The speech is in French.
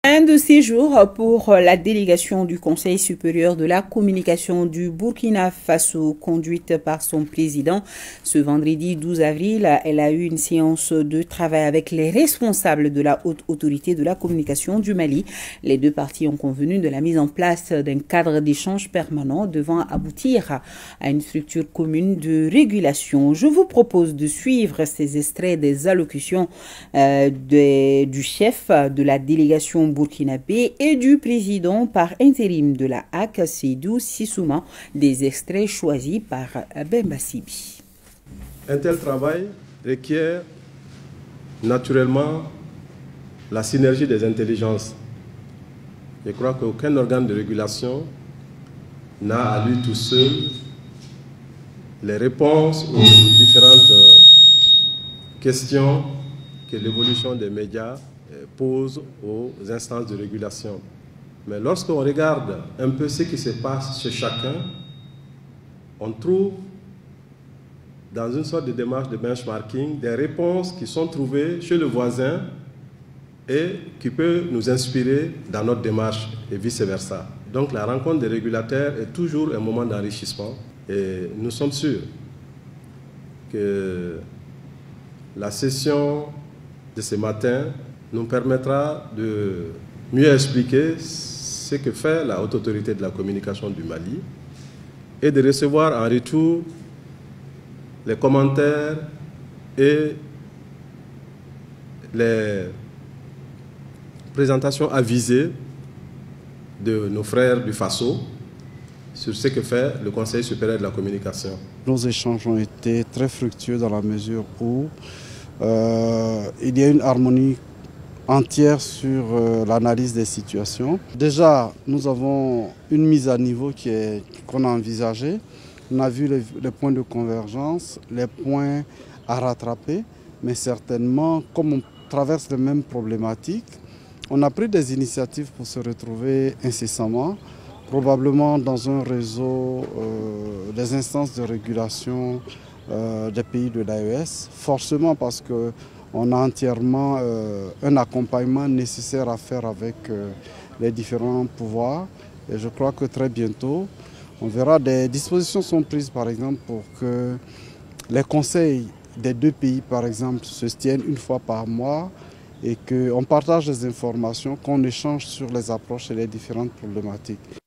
Un de ces jours pour la délégation du Conseil supérieur de la communication du Burkina Faso, conduite par son président. Ce vendredi 12 avril, elle a eu une séance de travail avec les responsables de la haute autorité de la communication du Mali. Les deux parties ont convenu de la mise en place d'un cadre d'échange permanent devant aboutir à une structure commune de régulation. Je vous propose de suivre ces extraits des allocutions du chef de la délégation burkinabé et du président par intérim de la HAC, Seydou Sissouma, des extraits choisis par Bemba Sibi. Un tel travail requiert naturellement la synergie des intelligences. Je crois qu'aucun organe de régulation n'a à lui tout seul les réponses aux différentes questions que l'évolution des médias pose aux instances de régulation. Mais lorsqu'on regarde un peu ce qui se passe chez chacun, on trouve dans une sorte de démarche de benchmarking des réponses qui sont trouvées chez le voisin et qui peuvent nous inspirer dans notre démarche et vice-versa. Donc la rencontre des régulateurs est toujours un moment d'enrichissement et nous sommes sûrs que la session de ce matin nous permettra de mieux expliquer ce que fait la haute autorité de la communication du Mali et de recevoir en retour les commentaires et les présentations avisées de nos frères du Faso sur ce que fait le Conseil supérieur de la communication. Nos échanges ont été très fructueux dans la mesure où il y a une harmonie entière sur l'analyse des situations. Déjà, nous avons une mise à niveau qu'on a envisagée. On a vu les points de convergence, les points à rattraper, mais certainement, comme on traverse les mêmes problématiques, on a pris des initiatives pour se retrouver incessamment, probablement dans un réseau des instances de régulation des pays de l'AES, forcément parce qu'on a entièrement un accompagnement nécessaire à faire avec les différents pouvoirs. Et je crois que très bientôt, on verra des dispositions sont prises, par exemple, pour que les conseils des deux pays, par exemple, se tiennent une fois par mois et qu'on partage des informations, qu'on échange sur les approches et les différentes problématiques.